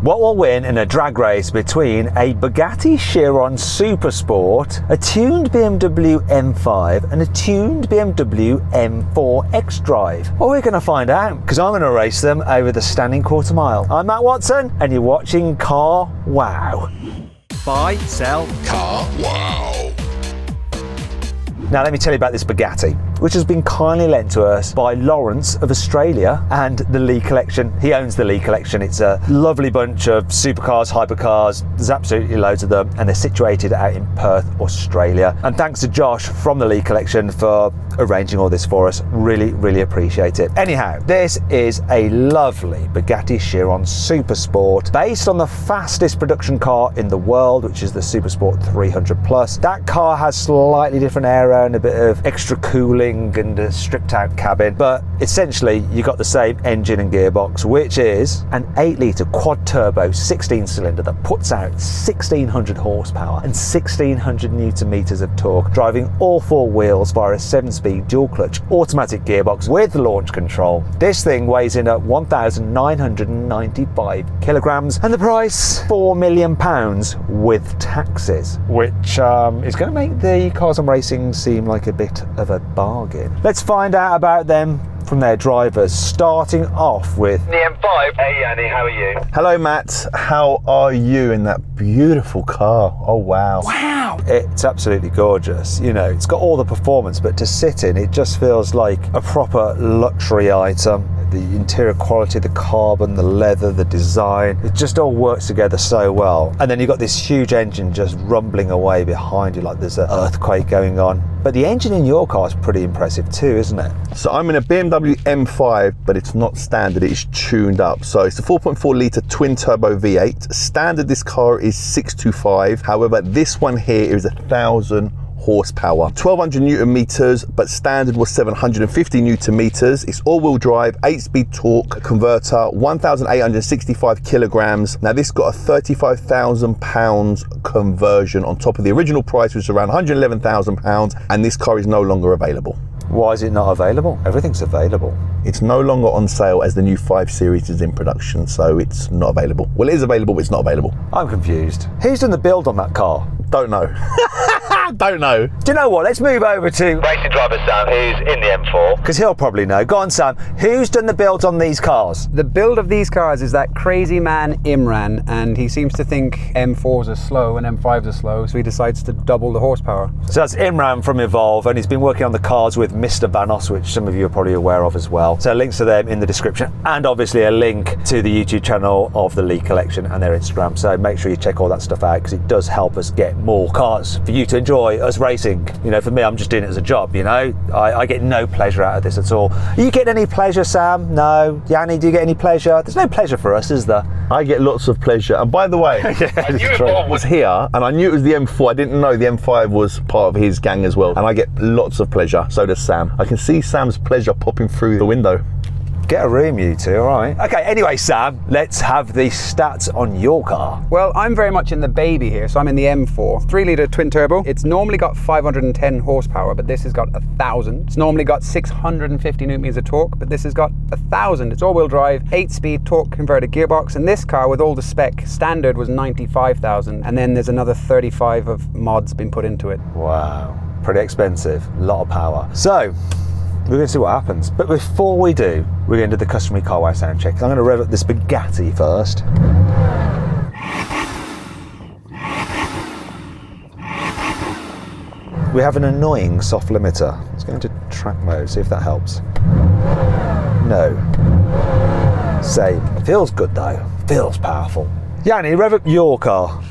What will win in a drag race between a Bugatti Chiron Supersport, a tuned BMW M5 and a tuned BMW M4 xDrive? Well, we're going to find out, because I'm going to race them over the standing quarter mile. I'm Matt Watson and you're watching Car Wow. Buy, sell, Car Wow. Now let me tell you about this Bugatti, which has been kindly lent to us by Lawrence of Australia and the Lee Collection. He owns the Lee Collection. It's a lovely bunch of supercars, hypercars. There's absolutely loads of them, and they're situated out in Perth, Australia. And thanks to Josh from the Lee Collection for arranging all this for us. Really, really appreciate it. Anyhow, this is a lovely Bugatti Chiron Supersport based on the fastest production car in the world, which is the Supersport 300 Plus. That car has slightly different aero and a bit of extra cooling and a stripped out cabin, but essentially you got the same engine and gearbox, which is an 8-litre quad turbo 16 cylinder that puts out 1600 horsepower and 1600 newton meters of torque, driving all four wheels via a 7-speed dual clutch automatic gearbox with launch control. This thing weighs in at 1,995 kilograms and the price £4 million with taxes, which is going to make the Cars and Racing seem like a bit of a bargain. Let's find out about them from their drivers, starting off with the M5. Hey Yianni, how are you? Hello Matt, how are you in that beautiful car? Oh wow. Wow! It's absolutely gorgeous. You know, it's got all the performance, but to sit in, it just feels like a proper luxury item. The interior quality, the carbon, the leather, the design, it just all works together so well. And then you've got this huge engine just rumbling away behind you like there's an earthquake going on. But the engine in your car is pretty impressive too, isn't it? So I'm in a BMW M5, but it's not standard, it's tuned up. So it's a 4.4 litre twin turbo V8. Standard this car is 625. However, this one here is 1,000 horsepower, 1200 newton meters, but standard was 750 newton meters. It's all-wheel drive, 8-speed torque converter, 1,865 kilograms. Now this got a £35,000 conversion on top of the original price, which was around £111,000, and this car is no longer available. Why is it not available? Everything's available. It's no longer on sale as the new 5 Series is in production, so it's not available. Well, it is available, but it's not available. I'm confused. Who's done the build on that car? Don't know. Don't know. Do you know what? Let's move over to racing driver Sam, who's in the M4, because he'll probably know. Go on, Sam. Who's done the builds on these cars? The build of these cars is that crazy man Imran, and he seems to think M4s are slow and M5s are slow, so he decides to double the horsepower. So that's Imran from Evolve, and he's been working on the cars with Mr. Vanos, which some of you are probably aware of as well. So links to them in the description, and obviously a link to the YouTube channel of the Lee Collection and their Instagram. So make sure you check all that stuff out, because it does help us get more cars for you to enjoy us racing. You know, for me, I'm just doing it as a job, you know. I get no pleasure out of this at all. Are you getting any pleasure, Sam? No. Yanni, do you get any pleasure? There's no pleasure for us, is there? I get lots of pleasure. And by the way, I knew it was here, and I knew it was the M4. I didn't know the M5 was part of his gang as well. And I get lots of pleasure. So does Sam. I can see Sam's pleasure popping through the window. Get a room, you two, all right? Okay, anyway, Sam, let's have the stats on your car. Well, I'm very much in the baby here, so I'm in the M4. 3-litre twin turbo. It's normally got 510 horsepower, but this has got 1,000. It's normally got 650 newton meters of torque, but this has got 1,000. It's all-wheel drive, 8-speed torque converted gearbox, and this car, with all the spec, standard was 95,000, and then there's another 35 of mods been put into it. Wow, pretty expensive, a lot of power. So, we're going to see what happens. But before we do, we're going to do the customary car wow sound check. I'm going to rev up this Bugatti first. We have an annoying soft limiter. Let's go into track mode, see if that helps. No. Same. Feels good though. Feels powerful. Yanni, rev up your car.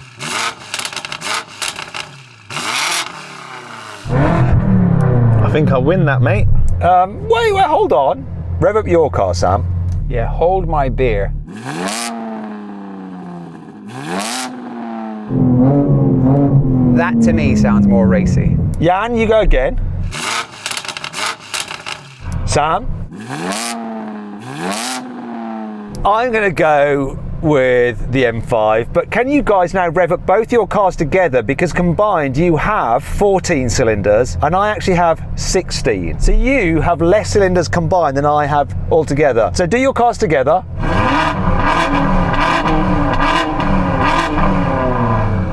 I think I win that, mate. Wait, hold on. Rev up your car, Sam. Yeah, hold my beer. That to me sounds more racy. Jan, you go again. Sam? I'm going to go with the M5, but can you guys now rev up both your cars together, because combined you have 14 cylinders and I actually have 16. So you have less cylinders combined than I have altogether. So do your cars together.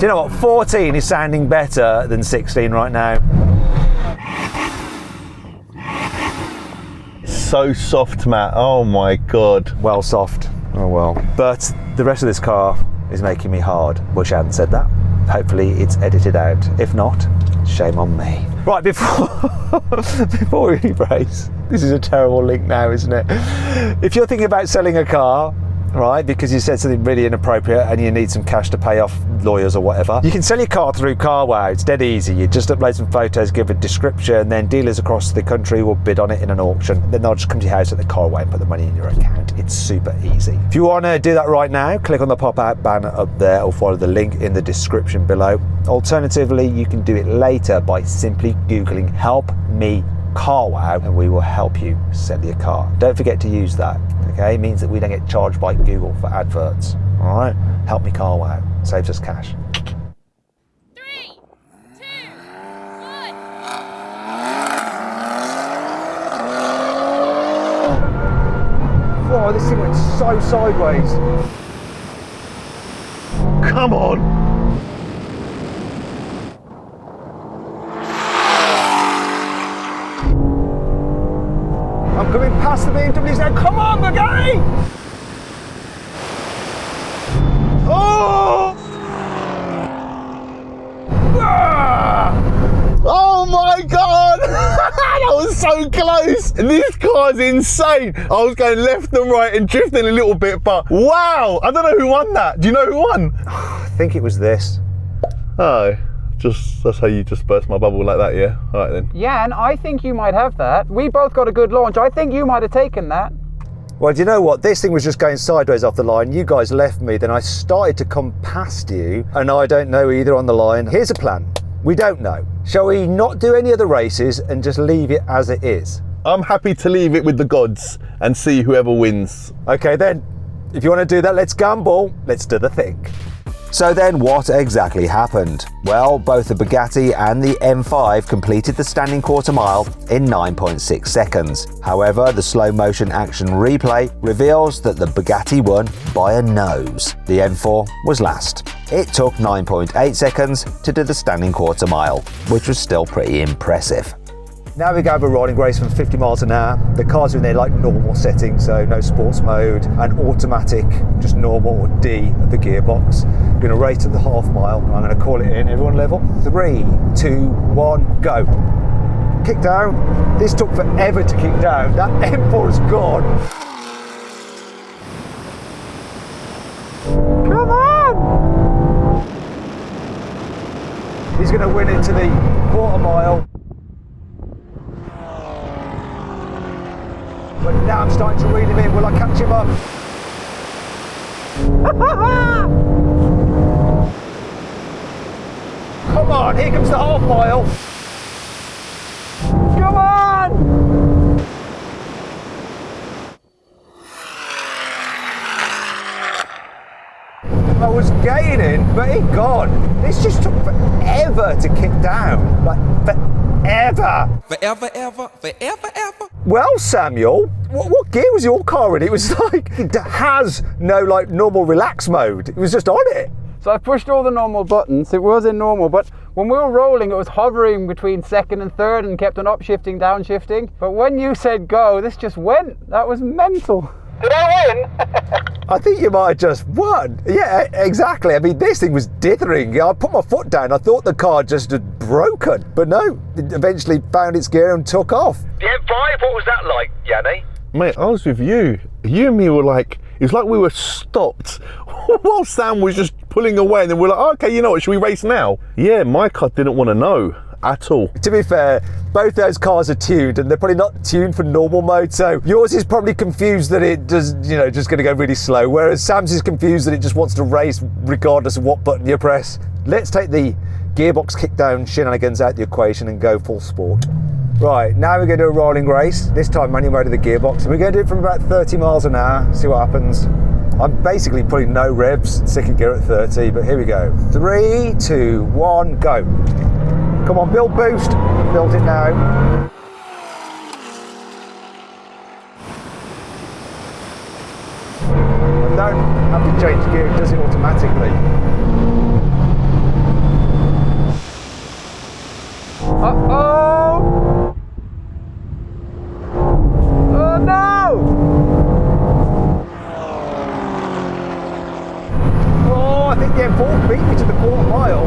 Do you know what? 14 is sounding better than 16 right now. So soft, Matt. Oh my God. Well, soft. Oh well. But the rest of this car is making me hard. Wish I hadn't said that. Hopefully it's edited out. If not, shame on me. Right, before we race, this is a terrible link now, isn't it? If you're thinking about selling a car, right, because you said something really inappropriate and you need some cash to pay off lawyers or whatever, you can sell your car through Carwow. It's dead easy. You just upload some photos, give a description, then dealers across the country will bid on it in an auction. Then they'll just come to your house at the Carwow and put the money in your account. It's super easy. If you want to do that right now, click on the pop-out banner up there or follow the link in the description below. Alternatively, you can do it later by simply Googling "Help Me Carwow" and we will help you sell your car. Don't forget to use that. Okay, it means that we don't get charged by Google for adverts. All right, Help Me Carwow saves us cash. 3, 2, 1. Whoa, this thing went so sideways. Come on. I'm coming past the BMWs now. Come on, Bugatti! Oh! Ah! Oh my God! That was so close! This car's insane! I was going left and right and drifting a little bit, but wow! I don't know who won that. Do you know who won? I think it was this. Oh, that's how you just burst my bubble like that, yeah? All right then. Yeah, and I think you might have that. We both got a good launch. I think you might have taken that. Well, do you know what? This thing was just going sideways off the line. You guys left me, then I started to come past you, and I don't know either on the line. Here's a plan. We don't know. Shall we not do any other races and just leave it as it is? I'm happy to leave it with the gods and see whoever wins. Okay then, if you want to do that, let's gamble. Let's do the thing. So then what exactly happened? Well, both the Bugatti and the M5 completed the standing quarter mile in 9.6 seconds. However, the slow motion action replay reveals that the Bugatti won by a nose. The M4 was last. It took 9.8 seconds to do the standing quarter mile, which was still pretty impressive. Now we go over a rolling race from 50 miles an hour. The cars are in their like normal setting, so no sports mode, and automatic, just normal or D of the gearbox. We're going to race at the half mile. I'm going to call it in. Everyone level. 3, 2, 1, go. Kick down. This took forever to kick down. That M4 is gone. Come on! He's going to win into the quarter mile. But now I'm starting to reel him in. Will I catch him up? Come on, here comes the half mile. Come on! I was gaining, but he gone. This just took forever to kick down. Like, forever. Forever, ever, forever, ever. Well, Samuel, what gear was your car in? It was like, it has no like normal relax mode. It was just on it. So I pushed all the normal buttons. It was in normal, but when we were rolling, it was hovering between second and third and kept on upshifting, downshifting. But when you said go, this just went. That was mental. Did I win? I think you might have just won. Yeah, exactly. I mean, this thing was dithering. I put my foot down. I thought the car just had broken. But no, it eventually found its gear and took off. The M5, what was that like, Yianni? Mate, I was with you. You and me were like, it was like we were stopped while Sam was just pulling away, and then we're like, oh, okay, you know what, should we race now? Yeah, my car didn't want to know at all. To be fair, both those cars are tuned, and they're probably not tuned for normal mode, so yours is probably confused that it does, you know, just going to go really slow, whereas Sam's is confused that it just wants to race regardless of what button you press. Let's take the gearbox kickdown shenanigans out the equation and go full sport. Right, now we're going to do a rolling race, this time manual mode of the gearbox, and we're going to do it from about 30 miles an hour, see what happens. I'm basically putting no revs, second gear at 30, but here we go. 3, 2, 1, go. Come on, build boost. Build it now. I don't have to change gear, it does it automatically. think the M4 beat me to the quarter mile.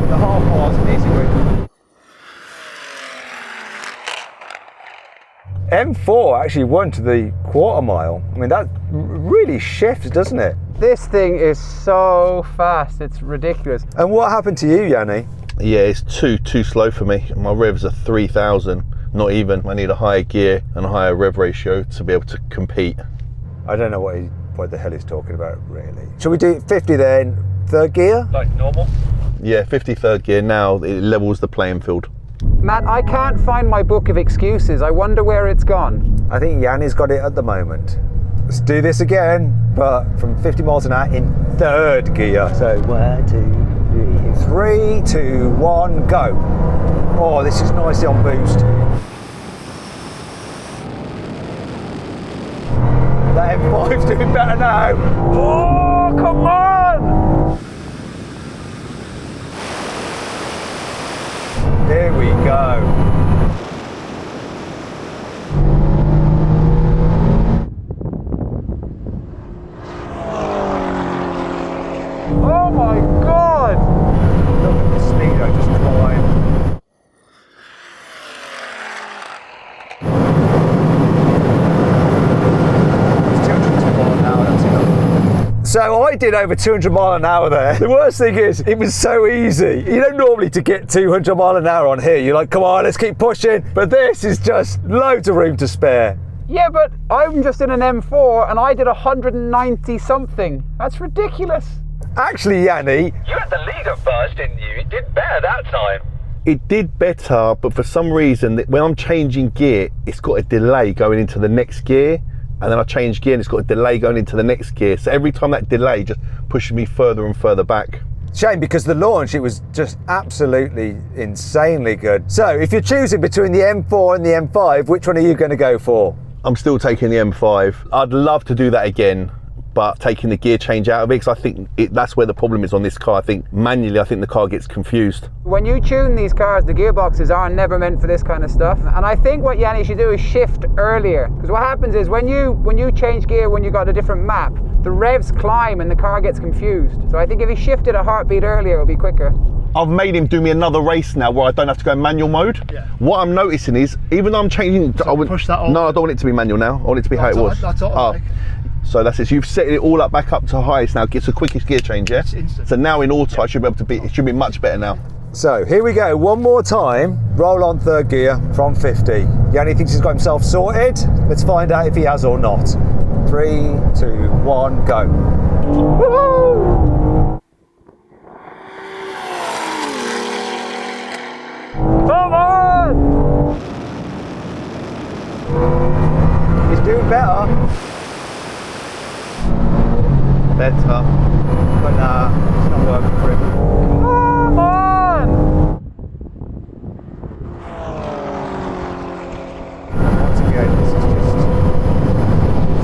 The half mile's an easy win. M4 actually won to the quarter mile. I mean, that really shifts, doesn't it? This thing is so fast, it's ridiculous. And what happened to you, Yianni? Yeah, it's too slow for me. My revs are 3,000, not even. I need a higher gear and a higher rev ratio to be able to compete. I don't know what the hell he's talking about, really. Shall we do 50 then, third gear? Like normal? Yeah, 50 third gear now, it levels the playing field. Matt, I can't find my book of excuses. I wonder where it's gone. I think Yianni's got it at the moment. Let's do this again, but from 50 miles an hour in third gear. So 1, 2, 3, 3, 2, 1, go. Oh, this is nicely on boost. That M5's doing better now. Oh, come on! There we go. Oh my God! Look at the speed I just climbed. It's 210 miles an hour, that's enough. So I did over 200 mile an hour there. The worst thing is, it was so easy. You don't normally to get 200 mile an hour on here. You're like, come on, let's keep pushing. But this is just loads of room to spare. Yeah, but I'm just in an M4 and I did 190 something. That's ridiculous. Actually, Yianni, You had the leader first, didn't you? It did better that time. It did better, but for some reason, when I'm changing gear, it's got a delay going into the next gear. And then I change gear and it's got a delay going into the next gear. So every time that delay just pushes me further and further back. shame because the launch, it was just absolutely insanely good. So if you're choosing between the M4 and the M5, which one are you going to go for? I'm still taking the M5. I'd love to do that again, but taking the gear change out of it, because I think that's where the problem is on this car. I think manually, I think the car gets confused. When you tune these cars, the gearboxes are never meant for this kind of stuff. And I think what Yianni should do is shift earlier. Because what happens is when you change gear, when you got a different map, the revs climb and the car gets confused. So I think if he shifted a heartbeat earlier, it'll be quicker. I've made him do me another race now where I don't have to go in manual mode. Yeah. What I'm noticing is, even though I'm changing, So push that on. No, I don't want it to be manual now. I want it to be how it was. That's automatic. So that's it. So you've set it all up back up to highest now. It's the quickest gear change, yeah? It's instant. So now in auto, I should be able to be. It should be much better now. So here we go, one more time. Roll on third gear from 50. Yianni thinks he's got himself sorted. Let's find out if he has or not. 3, 2, 1, go. Woo-hoo! Come on! He's doing better. Better. But nah, it's not working for him. Come on! Once again, this is just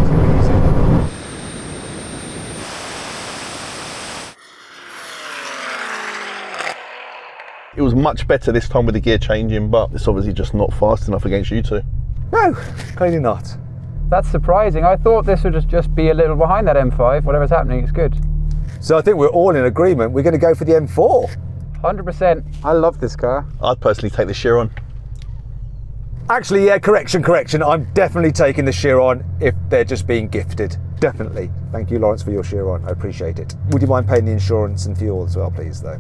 too easy. It was much better this time with the gear changing, but it's obviously just not fast enough against you two. No, clearly not. That's surprising. I thought this would just be a little behind that M5. Whatever's happening, it's good. So I think we're all in agreement. We're going to go for the M4. 100%. I love this car. I'd personally take the Chiron. Actually, yeah, correction. I'm definitely taking the Chiron if they're just being gifted. Definitely. Thank you, Lawrence, for your Chiron. I appreciate it. Would you mind paying the insurance and fuel as well, please, though?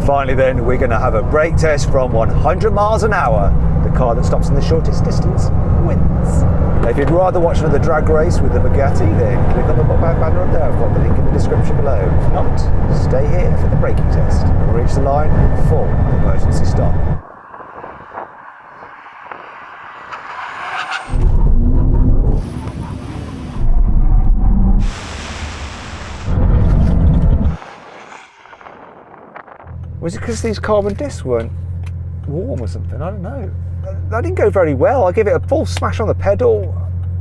Finally then, we're going to have a brake test from 100 miles an hour. The car that stops in the shortest distance wins. If you'd rather watch another drag race with the Bugatti, then click on the banner up there. I've got the link in the description below. If not, stay here for the braking test. We'll reach the line for emergency stop. Was it because these carbon discs weren't warm or something? I don't know. That didn't go very well. I gave it a full smash on the pedal.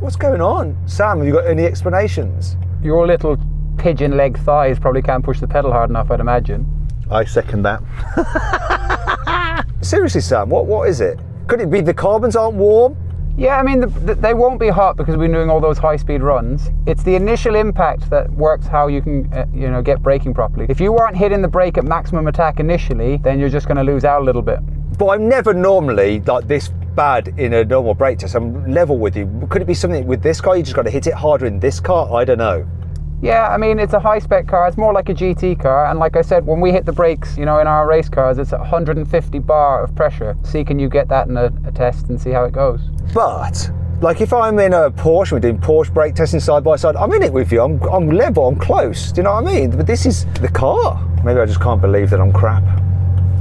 What's going on? Sam, have you got any explanations? Your little pigeon leg thighs probably can't push the pedal hard enough, I'd imagine. I second that. Seriously, Sam, what is it? Could it be the carbons aren't warm? Yeah, I mean, they won't be hot because we've been doing all those high-speed runs. It's the initial impact that works how you can, get braking properly. If you weren't hitting the brake at maximum attack initially, then you're just going to lose out a little bit. But I'm never normally like this bad in a normal brake test. I'm level with you. Could it be something with this car? You just got to hit it harder in this car? I don't know. Yeah, I mean, it's a high-spec car. It's more like a GT car. And like I said, when we hit the brakes, in our race cars, it's 150 bar of pressure. See, can you get that in a test and see how it goes? But like if I'm in a Porsche, we're doing Porsche brake testing side by side, I'm in it with you. I'm level, I'm close. Do you know what I mean? But this is the car. Maybe I just can't believe that I'm crap.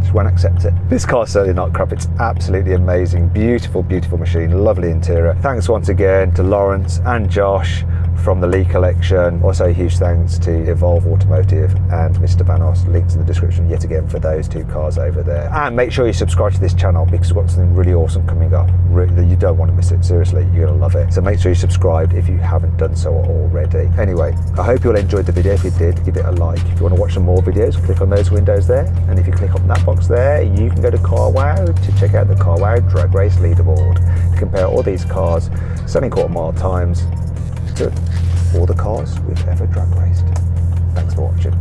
Just won't accept it. This car's certainly not crap. It's absolutely amazing. Beautiful, beautiful machine. Lovely interior. Thanks once again to Lawrence and Josh from the Lee collection. Also a huge thanks to Evolve Automotive and Mr. Vanos. Links in the description yet again for those two cars over there. And make sure you subscribe to this channel because we've got something really awesome coming up. Really, you don't want to miss it. Seriously, you're going to love it. So make sure you subscribe if you haven't done so already. Anyway, I hope you all enjoyed the video. If you did, give it a like. If you want to watch some more videos, click on those windows there. And if you click on that box there, you can go to carwow to check out the carwow drag race leaderboard to compare all these cars, selling quarter mile times, to all the cars we've ever drag raced. Thanks for watching.